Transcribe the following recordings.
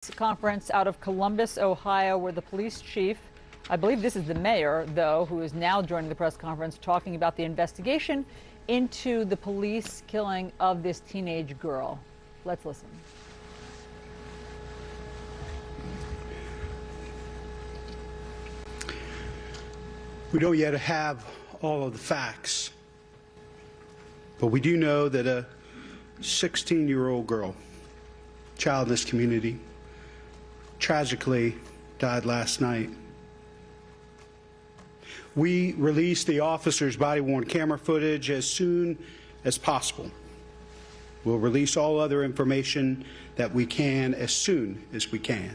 Conference out of Columbus, Ohio, where the police chief, I believe this is the mayor, though, who is now joining the press conference talking about the investigation into the police killing of this teenage girl. Let's listen. We don't yet have all of the facts, but we do know that a 16-year-old girl, child in this community, tragically died last night. We released the officer's body-worn camera footage as soon as possible. We'll release all other information that we can as soon as we can.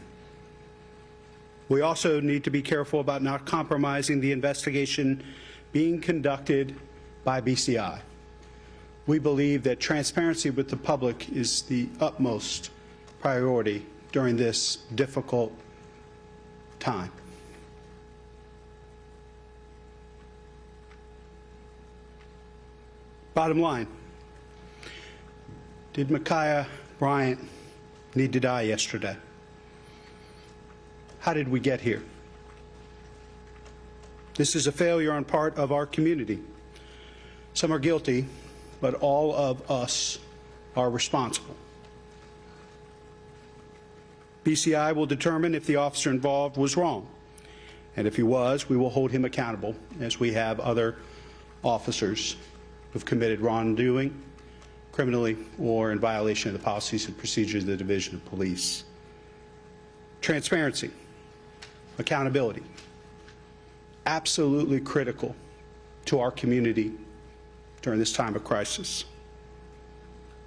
We also need to be careful about not compromising the investigation being conducted by BCI. We believe that transparency with the public is the utmost priority during this difficult time. Bottom line, did Ma'Khia Bryant need to die yesterday? How did we get here? This is a failure on part of our community. Some are guilty, but all of us are responsible. BCI will determine if the officer involved was wrong, and if he was, we will hold him accountable, as we have other officers who've committed wrongdoing, criminally or in violation of the policies and procedures of the Division of Police. Transparency, accountability, absolutely critical to our community during this time of crisis.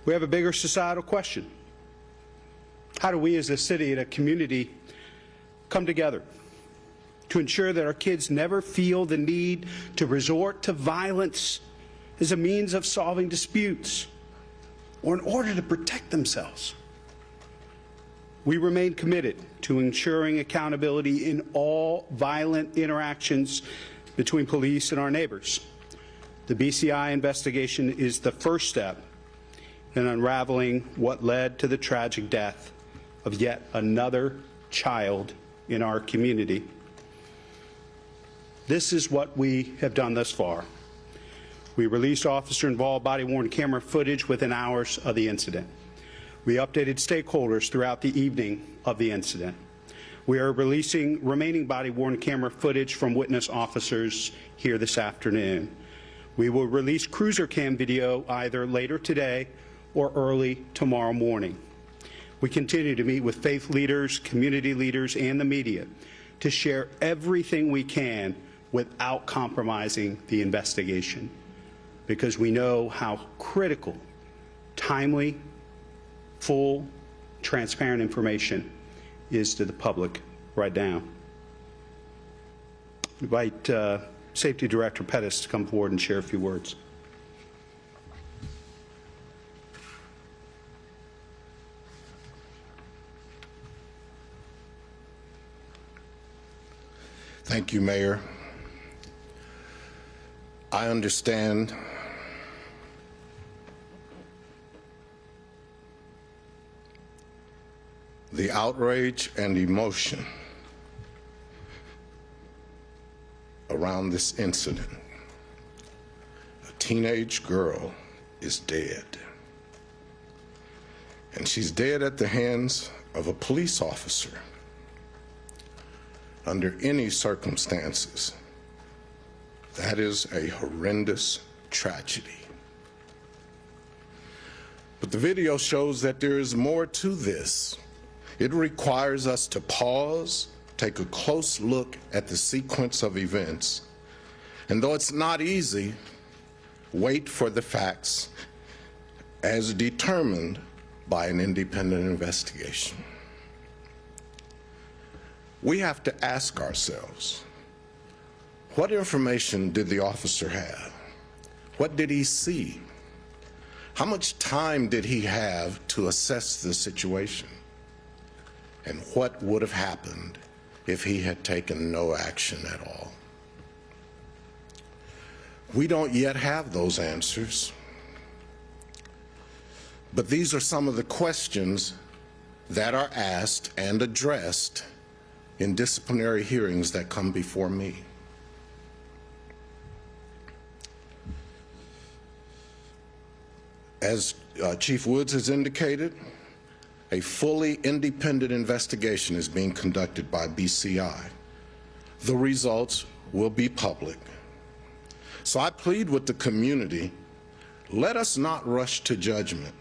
We have a bigger societal question. How do we as a city and a community come together to ensure that our kids never feel the need to resort to violence as a means of solving disputes or in order to protect themselves? We remain committed to ensuring accountability in all violent interactions between police and our neighbors. The BCI investigation is the first step in unraveling what led to the tragic death of yet another child in our community. This is what we have done thus far. We released officer-involved body-worn camera footage within hours of the incident. We updated stakeholders throughout the evening of the incident. We are releasing remaining body-worn camera footage from witness officers here this afternoon. We will release cruiser cam video either later today or early tomorrow morning. We continue to meet with faith leaders, community leaders, and the media to share everything we can without compromising the investigation, because we know how critical timely, full, transparent information is to the public right now. I invite Safety Director Pettis to come forward and share a few words. Thank you, Mayor. I understand the outrage and emotion around this incident. A teenage girl is dead, and she's dead at the hands of a police officer. Under any circumstances, that is a horrendous tragedy. But the video shows that there is more to this. It requires us to pause, take a close look at the sequence of events, and though it's not easy, wait for the facts as determined by an independent investigation. We have to ask ourselves, what information did the officer have? What did he see? How much time did he have to assess the situation? And what would have happened if he had taken no action at all? We don't yet have those answers, but these are some of the questions that are asked and addressed in disciplinary hearings that come before me. As Chief Woods has indicated, a fully independent investigation is being conducted by BCI. The results will be public. So I plead with the community, let us not rush to judgment.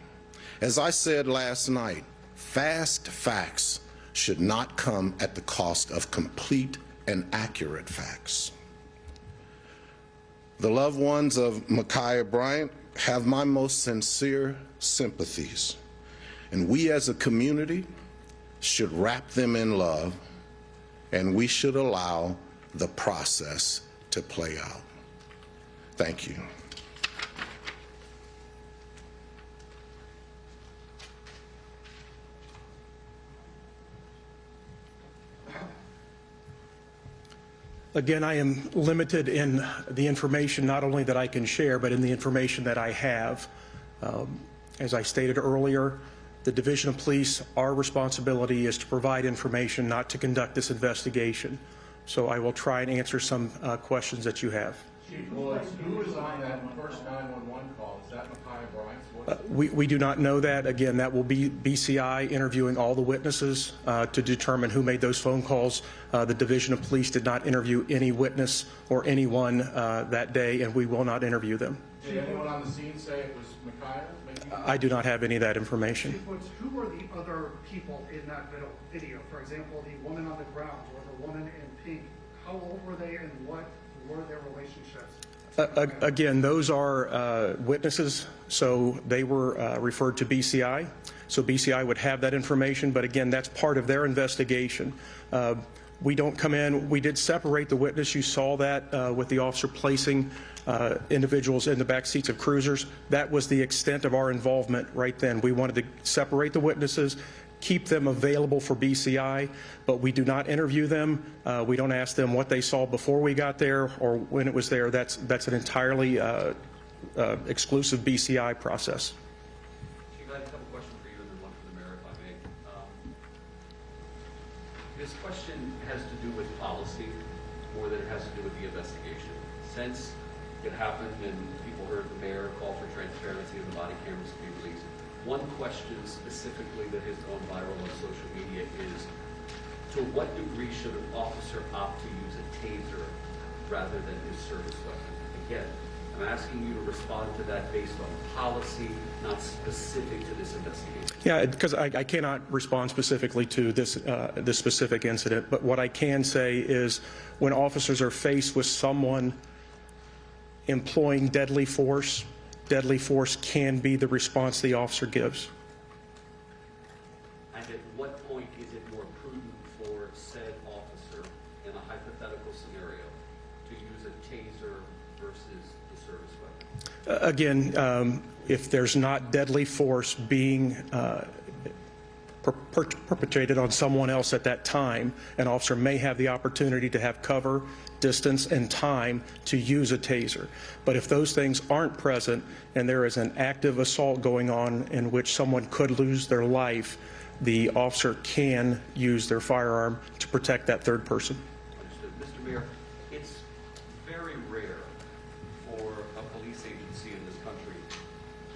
As I said last night, fast facts should not come at the cost of complete and accurate facts. The loved ones of Ma'Khia Bryant have my most sincere sympathies, and we as a community should wrap them in love, and we should allow the process to play out. Thank you. Again, I am limited in the information not only that I can share, but in the information that I have. As I stated earlier, the Division of Police, our responsibility is to provide information, not to conduct this investigation. So I will try and answer some questions that you have. Chief Woods, who was on that first 911 call? Is that Ma'Khia Bryant's voice? We do not know that. Again, that will be BCI interviewing all the witnesses to determine who made those phone calls. The Division of Police did not interview any witness or anyone that day, and we will not interview them. Did anyone on the scene say it was Ma'Khia? I do not have any of that information. Chief Woods, who were the other people in that video? For example, the woman on the ground or the woman in pink. How old were they and what were their relationships? Again, those are witnesses, so they were referred to BCI. So BCI would have that information, but again, that's part of their investigation. We don't come in. We did separate the witness. You saw that with the officer placing individuals in the back seats of cruisers. That was the extent of our involvement right then. We wanted to separate the witnesses, keep them available for BCI, but we do not interview them. We don't ask them what they saw before we got there or when it was there. That's an entirely exclusive BCI process. Chief, I have a couple questions for you and then one for the mayor, if I may. This question has to do with policy more than it has to do with the investigation. Since it happened and people heard the mayor call for transparency and the body cameras to be released, one question specifically that has gone viral on social media is, to what degree should an officer opt to use a taser rather than his service weapon? Again, I'm asking you to respond to that based on policy, not specific to this investigation. Yeah, because I cannot respond specifically to this specific incident, but what I can say is when officers are faced with someone employing deadly force can be the response the officer gives. And at what point is it more prudent for said officer in a hypothetical scenario to use a taser versus the service weapon? Again, if there's not deadly force being perpetrated on someone else at that time, an officer may have the opportunity to have cover, distance, and time to use a taser. But if those things aren't present and there is an active assault going on in which someone could lose their life, the officer can use their firearm to protect that third person. Understood. Mr. Mayor, it's very rare for a police agency in this country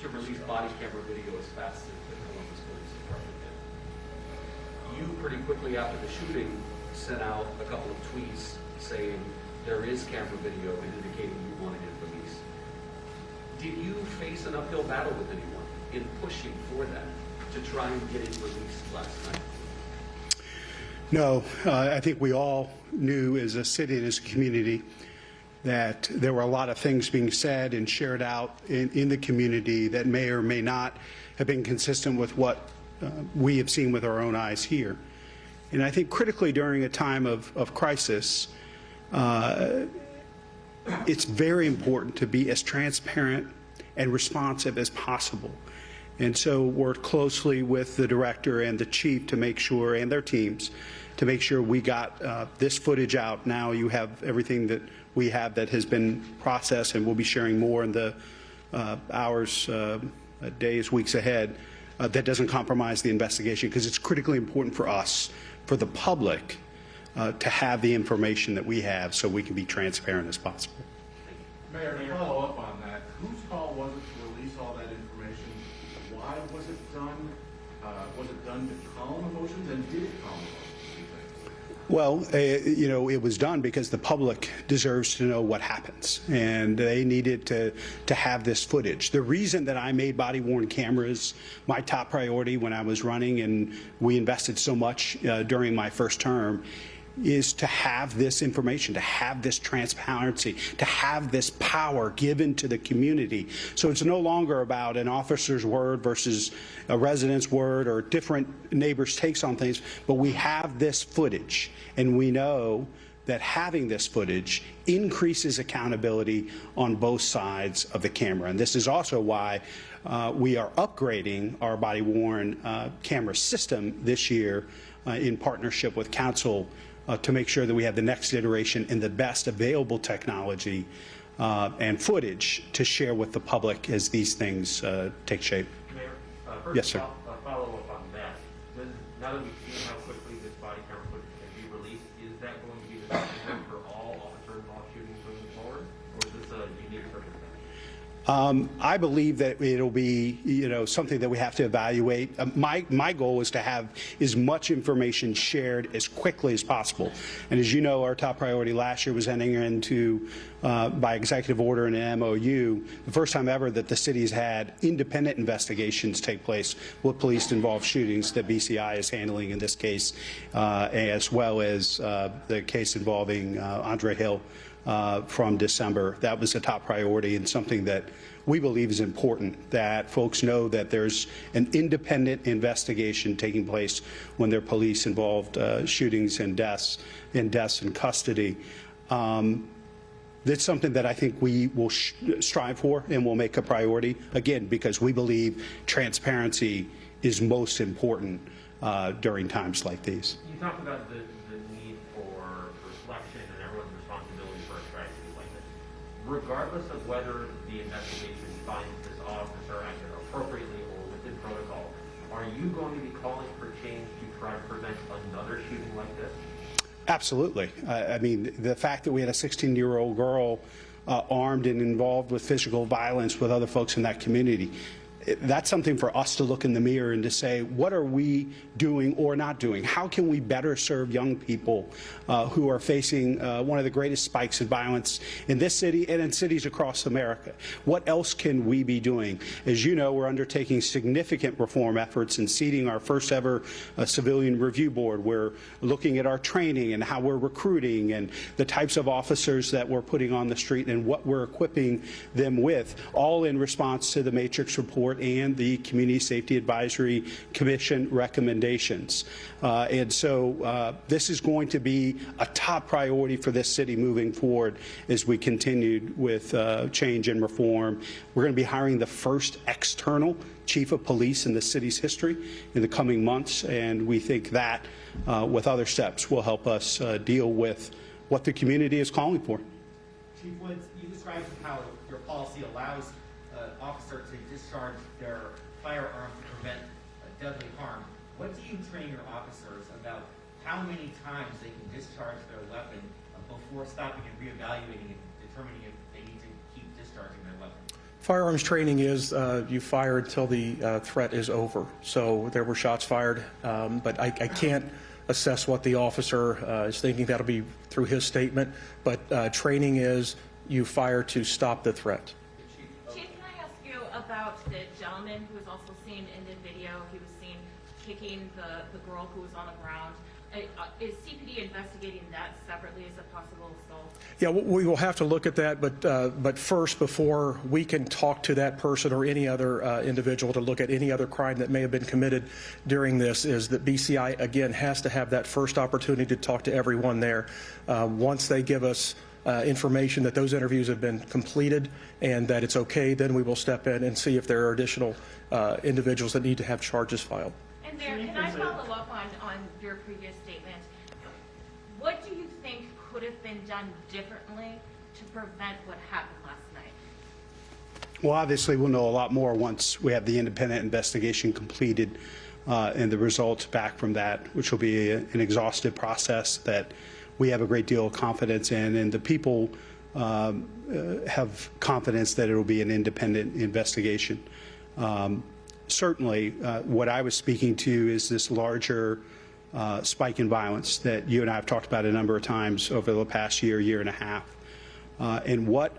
to release body camera video as fast as the Columbus Police Department did. You pretty quickly after the shooting sent out a couple of tweets saying there is camera video and indicating you wanted it released. Did you face an uphill battle with anyone in pushing for that to try and get it released last night? No, I think we all knew as a city and as a community that there were a lot of things being said and shared out in the community that may or may not have been consistent with what we have seen with our own eyes here. And I think critically during a time of crisis, it's very important to be as transparent and responsive as possible. And so work closely with the director and the chief to make sure, and their teams, to make sure we got this footage out. Now you have everything that we have that has been processed, and we'll be sharing more in the hours, days, weeks ahead. that doesn't compromise the investigation, because it's critically important for us, for the public, to have the information that we have so we can be transparent as possible. Mayor, to follow up on that, whose call was it to release all that information? Why was it done? Was it done to calm emotions, and did it calm emotions, do you think? Well, you know, it was done because the public deserves to know what happens, and they needed to have this footage. The reason that I made body-worn cameras my top priority when I was running, and we invested so much during my first term, is to have this information, to have this transparency, to have this power given to the community. So it's no longer about an officer's word versus a resident's word or different neighbors' takes on things, but we have this footage, and we know that having this footage increases accountability on both sides of the camera. And this is also why we are upgrading our body-worn camera system this year in partnership with council to make sure that we have the next iteration and the best available technology and footage to share with the public as these things take shape. Mayor, first Yes, sir. A follow-up on that. Now that we've seen how quickly this body camera footage can be released, is that going to be the standard for all officer-involved shootings moving forward, or is this a unique circumstance? I believe that it'll be, you know, something that we have to evaluate. My goal is to have as much information shared as quickly as possible. And as you know, our top priority last year was entering into, by executive order and an MOU, the first time ever that the city's had independent investigations take place with police-involved shootings that BCI is handling in this case, as well as the case involving Andre Hill from December. That was a top priority and something that we believe is important, that folks know that there's an independent investigation taking place when there are police-involved shootings and deaths in custody. That's something that I think we will strive for and will make a priority, again, because we believe transparency is most important during times like these. You talked about the need for reflection and everyone's responsibility for a tragedy like this. Regardless of whether the investigation finds this officer acted appropriately or within protocol, are you going to be calling for change to try to prevent another shooting like this? Absolutely. I mean, the fact that we had a 16-year-old girl armed and involved with physical violence with other folks in that community, that's something for us to look in the mirror and to say, what are we doing or not doing? How can we better serve young people who are facing one of the greatest spikes in violence in this city and in cities across America? What else can we be doing? As you know, we're undertaking significant reform efforts and seating our first ever civilian review board. We're looking at our training and how we're recruiting and the types of officers that we're putting on the street and what we're equipping them with, all in response to the Matrix report and the Community Safety Advisory Commission recommendations. And so this is going to be a top priority for this city moving forward as we continue with change and reform. We're going to be hiring the first external chief of police in the city's history in the coming months, and we think that with other steps will help us deal with what the community is calling for. Chief Woods, you described how your policy allows an officer to discharge their firearm to prevent deadly harm. What do you train your officers about how many times they can discharge their weapon before stopping and reevaluating and determining if they need to keep discharging their weapon? Firearms training is you fire until the threat is over. So there were shots fired, but I can't assess what the officer is thinking. That'll be through his statement. But training is you fire to stop the threat. Chief, can I ask you about the gentleman who was also seen in the video? He was seen kicking the girl who was on the ground. Is CPD investigating that separately as a possible assault? Yeah, we will have to look at that, but first, before we can talk to that person or any other individual to look at any other crime that may have been committed during this, is that BCI, again, has to have that first opportunity to talk to everyone there. Once they give us information that those interviews have been completed and that it's okay, then we will step in and see if there are additional individuals that need to have charges filed. And Mayor, can I follow up on your previous statement? What do you think could have been done differently to prevent what happened last night? Well, obviously, we'll know a lot more once we have the independent investigation completed and the results back from that, which will be an exhaustive process that we have a great deal of confidence in, and the people have confidence that it will be an independent investigation. Certainly, what I was speaking to is this larger spike in violence that you and I have talked about a number of times over the past year, year and a half. And what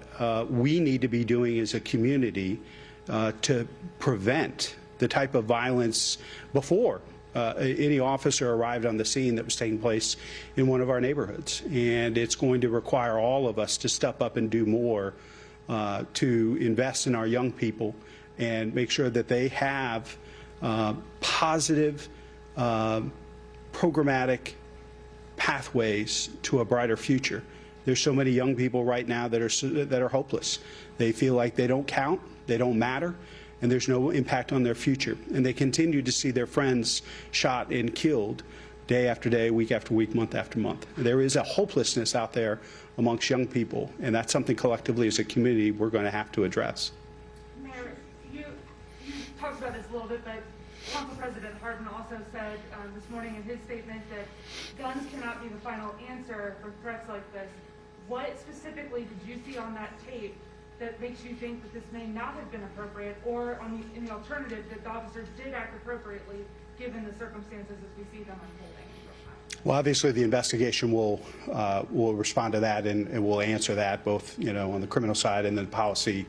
we need to be doing as a community to prevent the type of violence before any officer arrived on the scene that was taking place in one of our neighborhoods. And it's going to require all of us to step up and do more to invest in our young people and make sure that they have positive, programmatic pathways to a brighter future. There's so many young people right now that are hopeless. They feel like they don't count, they don't matter, and there's no impact on their future. And they continue to see their friends shot and killed day after day, week after week, month after month. There is a hopelessness out there amongst young people, and that's something collectively as a community we're going to have to address. Mayor, you talked about this a little bit, but Council President Hardin also said this morning in his statement that guns cannot be the final answer for threats like this. What specifically did you see on that tape that makes you think that this may not have been appropriate, or in the alternative, that the officers did act appropriately given the circumstances as we see them unfolding? Well, obviously, the investigation will respond to that and will answer that, both on the criminal side and the policy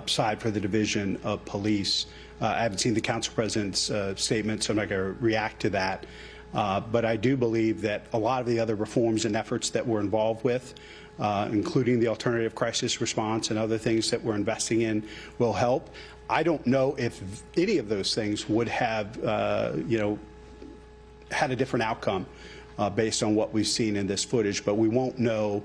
side for the Division of Police. I haven't seen the Council President's statement, so I'm not going to react to that. But I do believe that a lot of the other reforms and efforts that we're involved with, including the alternative crisis response and other things that we're investing in, will help. I don't know if any of those things would have, had a different outcome based on what we've seen in this footage, but we won't know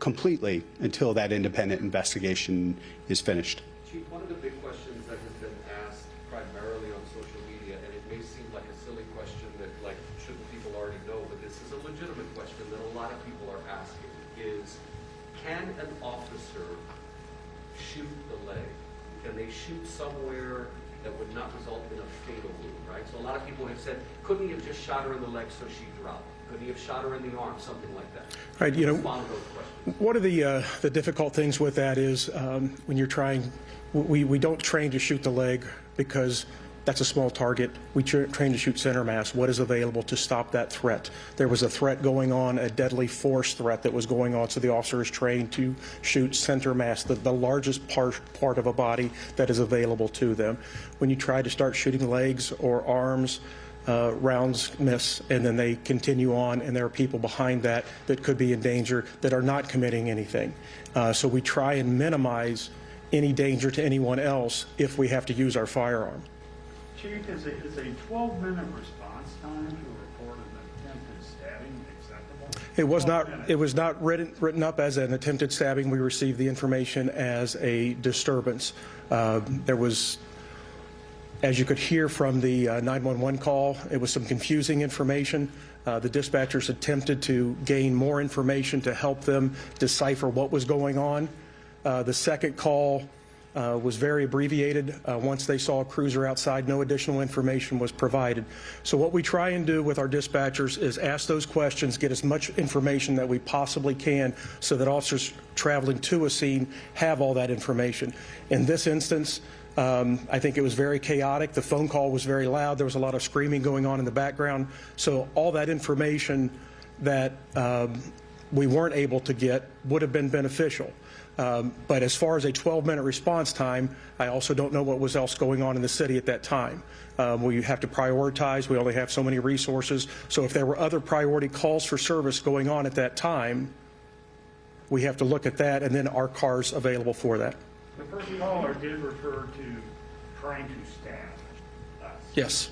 completely until that independent investigation is finished. Chief, one of the big questions that has been asked primarily on social media, and it may seem like a silly question that, like, shouldn't people already know, but this is a legitimate question that a lot of people are asking, is can an officer shoot the leg? Can they shoot somewhere that would not result in a fatal wound, right? So a lot of people have said, couldn't he have just shot her in the leg so she dropped? Could he have shot her in the arm, something like that? Right, Respond to those questions. one of the difficult things with that is when you're trying, we don't train to shoot the leg because that's a small target. We train to shoot center mass. What is available to stop that threat? There was a threat going on, a deadly force threat that was going on, so the officer is trained to shoot center mass, the largest part of a body that is available to them. When you try to start shooting legs or arms, rounds miss, and then they continue on, and there are people behind that could be in danger that are not committing anything. So we try and minimize any danger to anyone else if we have to use our firearm. Chief, is a 12-minute response time to report an attempted stabbing acceptable? It was not written up as an attempted stabbing. We received the information as a disturbance. There was, as you could hear from the 911 call, it was some confusing information. The dispatchers attempted to gain more information to help them decipher what was going on. The second call was very abbreviated. Once they saw a cruiser outside, no additional information was provided. So what we try and do with our dispatchers is ask those questions, get as much information that we possibly can so that officers traveling to a scene have all that information. In this instance, I think it was very chaotic. The phone call was very loud. There was a lot of screaming going on in the background. So all that information that we weren't able to get would have been beneficial. But as far as a 12-minute response time, I also don't know what was else going on in the city at that time. We have to prioritize. We only have so many resources. So if there were other priority calls for service going on at that time, we have to look at that, and then our cars available for that. The first caller did refer to trying to stab us. Yes.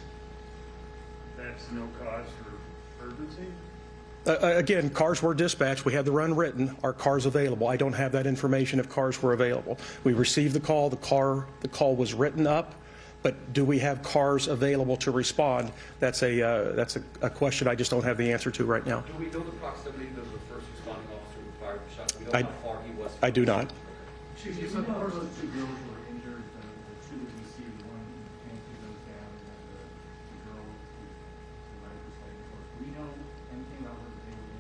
That's no cause for urgency? Again, cars were dispatched. We had the run written. Are cars available? I don't have that information if cars were available. We received the call. The call was written up, but do we have cars available to respond? That's a question I just don't have the answer to right now. Do we know the proximity of the first responding officer who fired the shot? We know how far he was. I do not. Chief, you You said the know first, those two girls were injured, the two that we see, the one who cancer goes down, and then the girl who survived this lady. Do we know anything about whether they were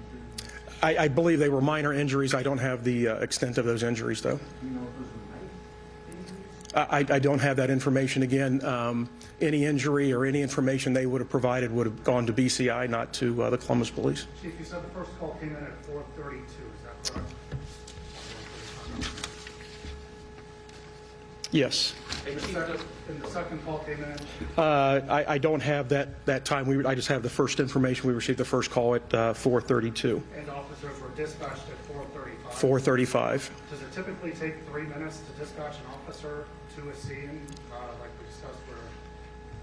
injured? I believe they were minor injuries. I don't have the extent of those injuries, though. Do you know if those were knife injuries? I don't have that information. Again, any injury or any information they would have provided would have gone to BCI, not to the Columbus Police. Chief, you said the first call came in at 4:32, is that correct? Yes. And the second call came in? I don't have that time. I just have the first information. We received the first call at 4:32. And officers were dispatched at 4:35? 4:35. Does it typically take 3 minutes to dispatch an officer to a scene, like we discussed where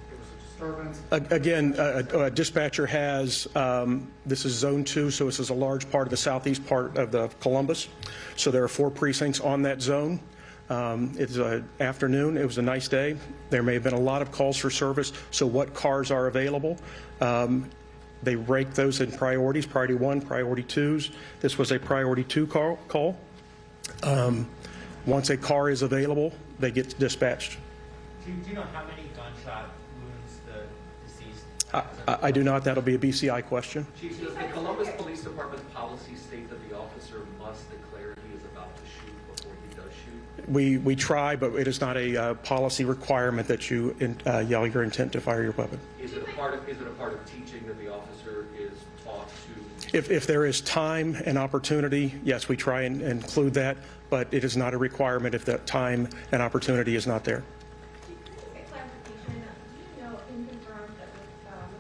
there was a disturbance? Again, a dispatcher has, this is Zone 2, so this is a large part of the southeast part of the Columbus. So there are 4 precincts on that zone. It's an afternoon. It was a nice day. There may have been a lot of calls for service. So what cars are available? They rank those in priorities, priority 1, priority 2s. This was a priority 2 call. Once a car is available, they get dispatched. Do you know how many gunshot wounds the deceased? I do not. That'll be a BCI question. Chief, does the Columbus Police Department policy state that the officer must declare he is about to shoot before he does shoot? We try, but it is not a policy requirement that you yell your intent to fire your weapon. Is it a part of teaching that the officer is taught to? If there is time and opportunity, yes, we try and include that, but it is not a requirement if that time and opportunity is not there. Can I get clarification? Do you know and confirm that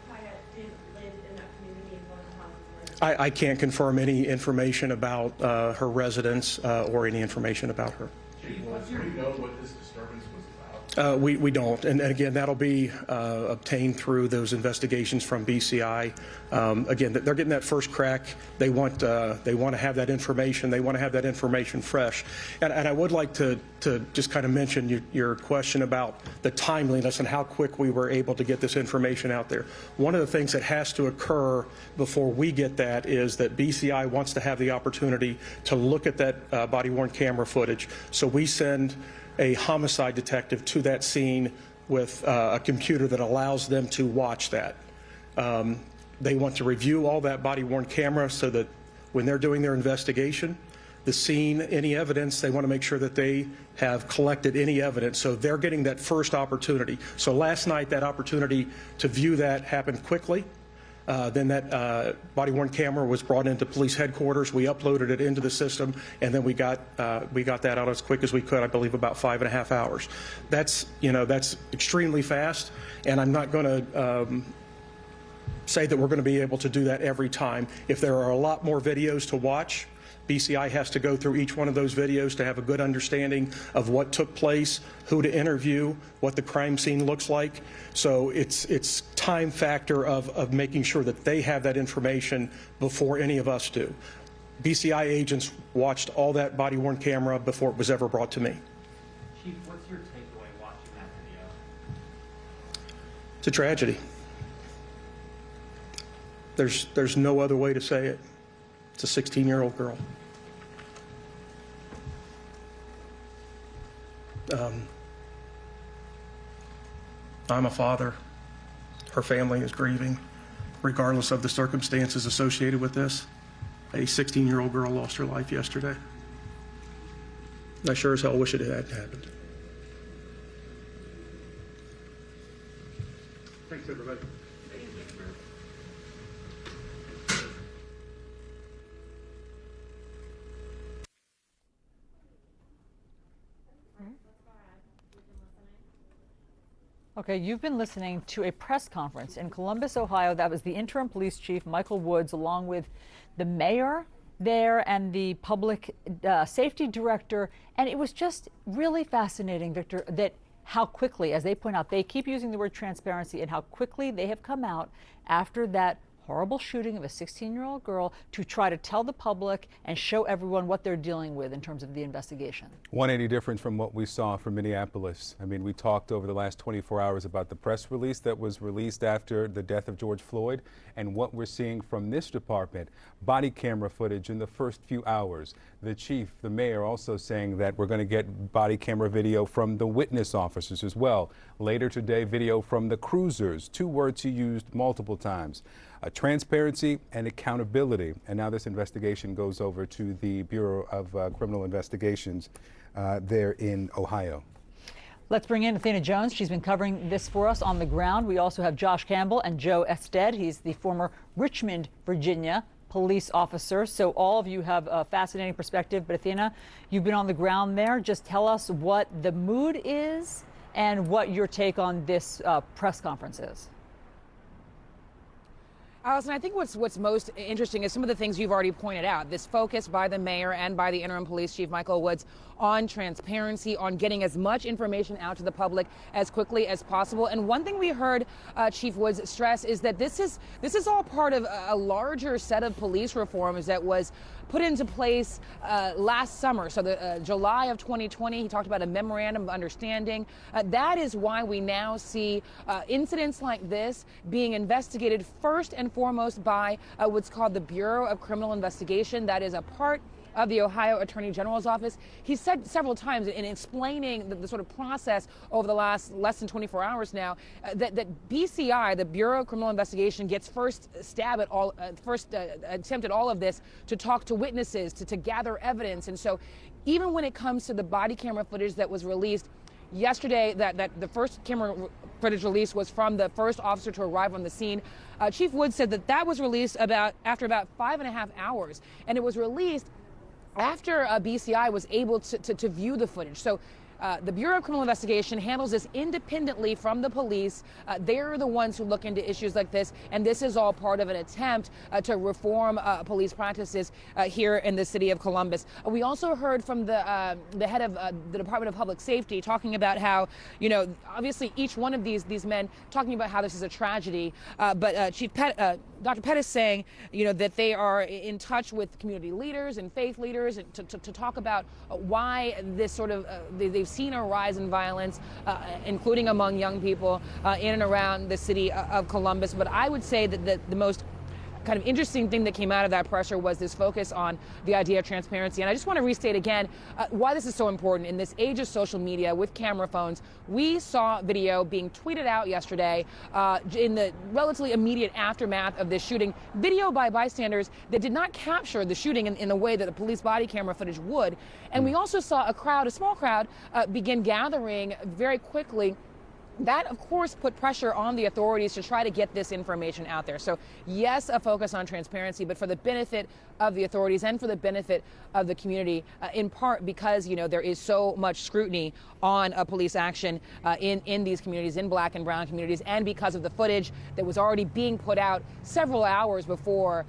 Micaiah did live in that community in one of the houses? I can't confirm any information about her residence or any information about her. Do you know what this disturbance was about? We don't. And again, that'll be obtained through those investigations from BCI. Again, they're getting that first crack. They want to have that information. They want to have that information fresh. And I would like to just kind of mention your question about the timeliness and how quick we were able to get this information out there. One of the things that has to occur before we get that is that BCI wants to have the opportunity to look at that body-worn camera footage. So we send a homicide detective to that scene with a computer that allows them to watch that. They want to review all that body-worn camera so that when they're doing their investigation, the scene, any evidence, they want to make sure that they have collected any evidence. So they're getting that first opportunity. So last night, that opportunity to view that happened quickly. Then that body-worn camera was brought into police headquarters. We uploaded it into the system, and then we got that out as quick as we could. I believe about 5.5 hours. That's extremely fast, and I'm not going to say that we're going to be able to do that every time. If there are a lot more videos to watch, BCI has to go through each one of those videos to have a good understanding of what took place, who to interview, what the crime scene looks like. So it's time factor of making sure that they have that information before any of us do. BCI agents watched all that body-worn camera before it was ever brought to me. Chief, what's your takeaway watching that video? It's a tragedy. There's no other way to say it. It's a 16-year-old girl. I'm a father. Her family is grieving, regardless of the circumstances associated with this. A 16-year-old girl lost her life yesterday. I sure as hell wish it hadn't happened. Thanks, everybody. Okay, you've been listening to a press conference in Columbus, Ohio. That was the interim police chief, Michael Woods, along with the mayor there and the public safety director. And it was just really fascinating, Victor, that how quickly, as they point out, they keep using the word transparency, and how quickly they have come out after that horrible shooting of a 16-year-old girl to try to tell the public and show everyone what they're dealing with in terms of the investigation. 180 difference from what we saw from Minneapolis. I mean, we talked over the last 24 hours about the press release that was released after the death of George Floyd and what we're seeing from this department. Body camera footage in the first few hours. The chief, the mayor also saying that we're going to get body camera video from the witness officers as well. Later today, video from the cruisers, 2 words he used multiple times. Transparency and accountability. And now this investigation goes over to the Bureau of Criminal Investigations there in Ohio. Let's bring in Athena Jones. She's been covering this for us on the ground. We also have Josh Campbell and Joe Ested. He's the former Richmond, Virginia police officer. So all of you have a fascinating perspective. But Athena, you've been on the ground there. Just tell us what the mood is and what your take on this press conference is. Allison, I think what's most interesting is some of the things you've already pointed out. This focus by the mayor and by the interim police chief, Michael Woods, on transparency, on getting as much information out to the public as quickly as possible. And one thing we heard Chief Woods stress is that this is all part of a larger set of police reforms that was put into place last summer. So the July of 2020, he talked about a memorandum of understanding. That is why we now see incidents like this being investigated first and foremost by what's called the Bureau of Criminal Investigation. That is a part of the Ohio Attorney General's office. He said several times in explaining the sort of process over the last less than 24 hours now that BCI, the Bureau of Criminal Investigation, gets first stab at all, attempt at all of this to talk to witnesses, to gather evidence. And so even when it comes to the body camera footage that was released yesterday, that the first camera footage release was from the first officer to arrive on the scene. Chief Woods said that was released after about 5.5 hours, and it was released after BCI was able to view the footage. So the Bureau of Criminal Investigation handles this independently from the police. They're the ones who look into issues like this, and this is all part of an attempt to reform police practices here in the city of Columbus. We also heard from the head of the Department of Public Safety talking about how, obviously each one of these men talking about how this is a tragedy, but Dr. Pettis saying, that they are in touch with community leaders and faith leaders to talk about why this sort of, they've seen a rise in violence, including among young people in and around the city of Columbus. But I would say that the most kind of interesting thing that came out of that presser was this focus on the idea of transparency. And I just want to restate again why this is so important. In this age of social media with camera phones, we saw video being tweeted out yesterday in the relatively immediate aftermath of this shooting, video by bystanders that did not capture the shooting in the way that the police body camera footage would. And we also saw a small crowd, begin gathering very quickly. That, of course, put pressure on the authorities to try to get this information out there. So, yes, a focus on transparency, but for the benefit of the authorities and for the benefit of the community, in part because, there is so much scrutiny on police action in these communities, in black and brown communities, and because of the footage that was already being put out several hours before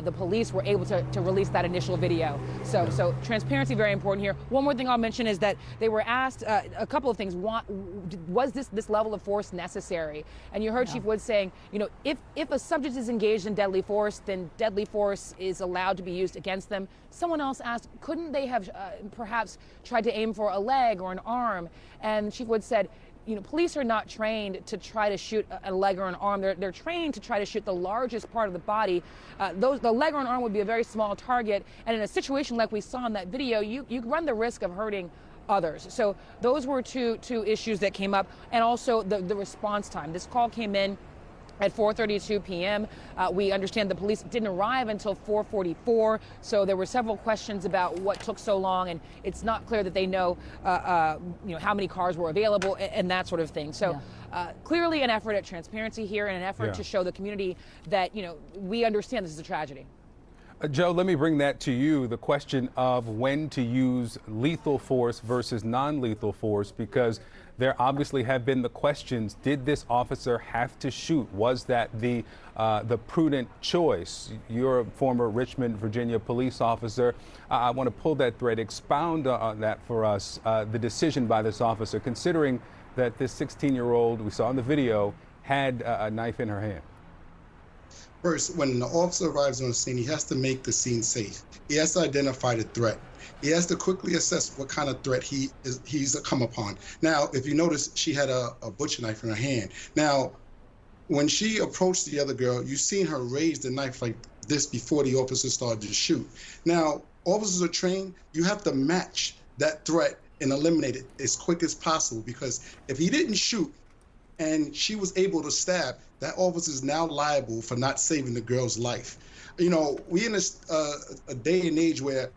the police were able to release that initial video. So transparency, very important here. One more thing I'll mention is that they were asked a couple of things. Was this level of force necessary? And you heard Chief Woods saying, if a subject is engaged in deadly force, then deadly force is allowed to be used against them. Someone else asked, couldn't they have perhaps tried to aim for a leg or an arm? And Chief Woods said, police are not trained to try to shoot a leg or an arm. They're trained to try to shoot the largest part of the body. The leg or an arm would be a very small target. And in a situation like we saw in that video, you run the risk of hurting others. So those were two issues that came up, and also the response time. This call came in at 4:32 p.m. We understand the police didn't arrive until 4:44, so there were several questions about what took so long, and it's not clear that they know, how many cars were available and that sort of thing. So clearly an effort at transparency here and an effort to show the community that, we understand this is a tragedy. Joe, let me bring that to you, the question of when to use lethal force versus non-lethal force, because there obviously have been the questions, did this officer have to shoot? Was that the prudent choice? You're a former Richmond, Virginia police officer. I want to pull that thread, expound on that for us, the decision by this officer, considering that this 16-year-old we saw in the video had a knife in her hand. First, when the officer arrives on the scene, he has to make the scene safe. He has to identify the threat. He has to quickly assess what kind of threat he's come upon. Now, if you notice, she had a butcher knife in her hand. Now, when she approached the other girl, you've seen her raise the knife like this before the officer started to shoot. Now, officers are trained, you have to match that threat and eliminate it as quick as possible, because if he didn't shoot and she was able to stab, that officer is now liable for not saving the girl's life. You know, we're in a day and age where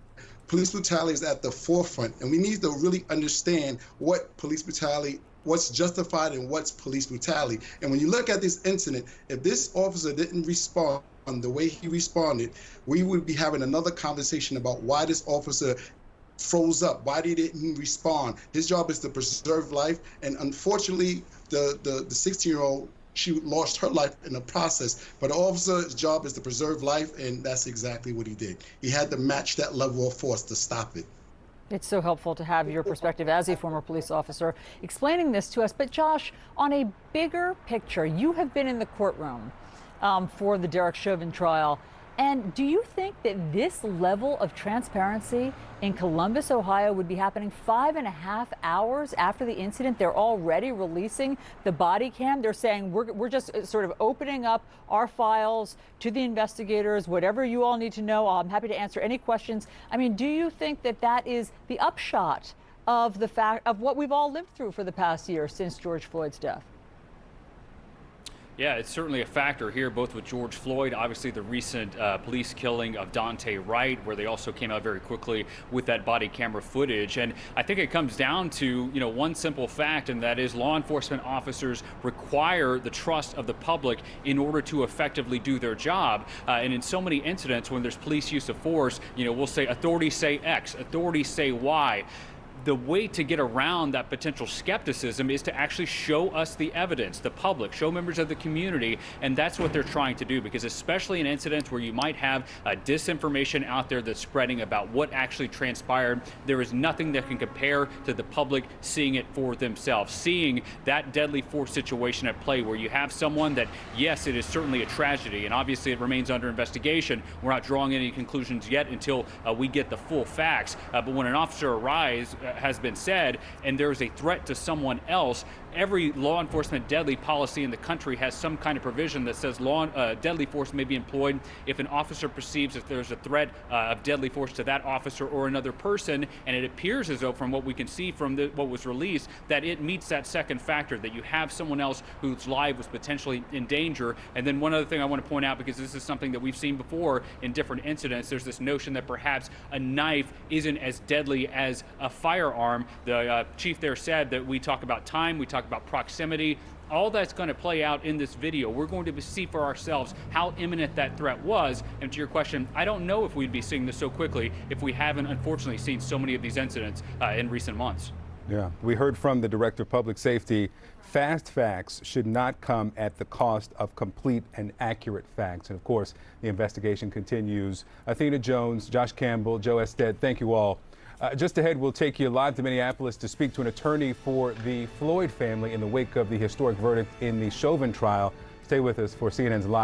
police brutality is at the forefront, and we need to really understand what police brutality, what's justified and what's police brutality. And when you look at this incident, if this officer didn't respond the way he responded, we would be having another conversation about why this officer froze up, why he didn't respond. His job is to preserve life, and unfortunately, the 16-year-old, she lost her life in the process. But the officer's job is to preserve life, and that's exactly what he did. He had to match that level of force to stop it. It's so helpful to have your perspective as a former police officer explaining this to us. But Josh, on a bigger picture, you have been in the courtroom for the Derek Chauvin trial. And do you think that this level of transparency in Columbus, Ohio would be happening 5.5 hours after the incident? They're already releasing the body cam. They're saying we're just sort of opening up our files to the investigators, whatever you all need to know. I'm happy to answer any questions. I mean, do you think that that is the upshot of the fact of what we've all lived through for the past year since George Floyd's death? Yeah, it's certainly a factor here, both with George Floyd, obviously the recent police killing of Daunte Wright, where they also came out very quickly with that body camera footage. And I think it comes down to, one simple fact, and that is law enforcement officers require the trust of the public in order to effectively do their job. And in so many incidents, when there's police use of force, we'll say authorities say X, authorities say Y. The way to get around that potential skepticism is to actually show us the evidence, the public, show members of the community, and that's what they're trying to do, because especially in incidents where you might have disinformation out there that's spreading about what actually transpired, there is nothing that can compare to the public seeing it for themselves, seeing that deadly force situation at play where you have someone that, yes, it is certainly a tragedy, and obviously it remains under investigation. We're not drawing any conclusions yet until we get the full facts, but when an officer arrives, has been said, and there's a threat to someone else, every law enforcement deadly policy in the country has some kind of provision that says deadly force may be employed if an officer perceives that there's a threat of deadly force to that officer or another person. And it appears as though, from what we can see from what was released, that it meets that second factor, that you have someone else whose life was potentially in danger. And then one other thing I want to point out, because this is something that we've seen before in different incidents, there's this notion that perhaps a knife isn't as deadly as a firearm. The chief there said that we talk about time, we talk about proximity. All that's going to play out in this video. We're going to see for ourselves how imminent that threat was. And to your question, I don't know if we'd be seeing this so quickly if we haven't, unfortunately, seen so many of these incidents in recent months. Yeah, we heard from the Director of Public Safety. Fast facts should not come at the cost of complete and accurate facts. And of course, the investigation continues. Athena Jones, Josh Campbell, Joe Ested, thank you all. Just ahead, we'll take you live to Minneapolis to speak to an attorney for the Floyd family in the wake of the historic verdict in the Chauvin trial. Stay with us for CNN's Live.